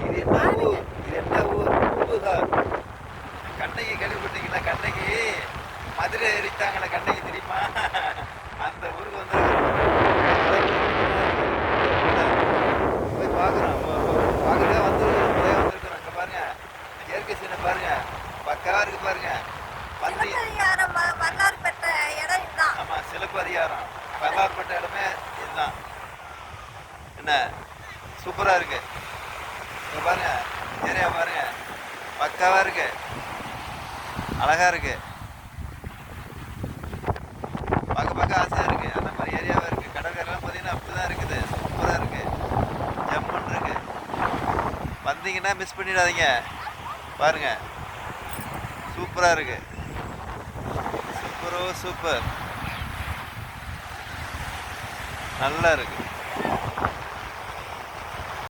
இது என்ன ஊர்? இது என்ன ஊர்? பூம்புகார். கண்ணகி கேள்விப்பட்டீங்களா? கண்ணகி மதுரை எரித்தாங்களே கண்ணகி, தெரியுமா? அந்த ஊருக்கு வந்து போய் பார்க்குறோம். பார்க்கவே வந்திருக்கிறோம். இங்கே பாருங்க, இயற்கை சீனை பாருங்க, பக்காவா இருக்கு பாருங்க. பந்தி வரலாறு பெற்ற இடம் இதுதான். ஆமா, சிலப்பதிகாரம் வரலாறு பெற்ற இடமே இதுதான். என்ன சூப்பரா இருக்கு. இங்க பாருங்க, ஏரியா பாருங்க, பக்காவா இருக்கு, அழகா இருக்கு, பார்க்க ஆசையா இருக்கு. அந்த மாதிரி ஏரியாவா இருக்கு. கடற்கரைலாம் பார்த்தீங்கன்னா அப்படிதான் இருக்குது, சூப்பரா இருக்கு, ஜம்முன்னு இருக்கு. வந்தீங்கன்னா மிஸ் பண்ணிடாதீங்க. பாருங்க, சூப்பரா இருக்கு, சூப்பரோ சூப்பர், நல்லா இருக்கு.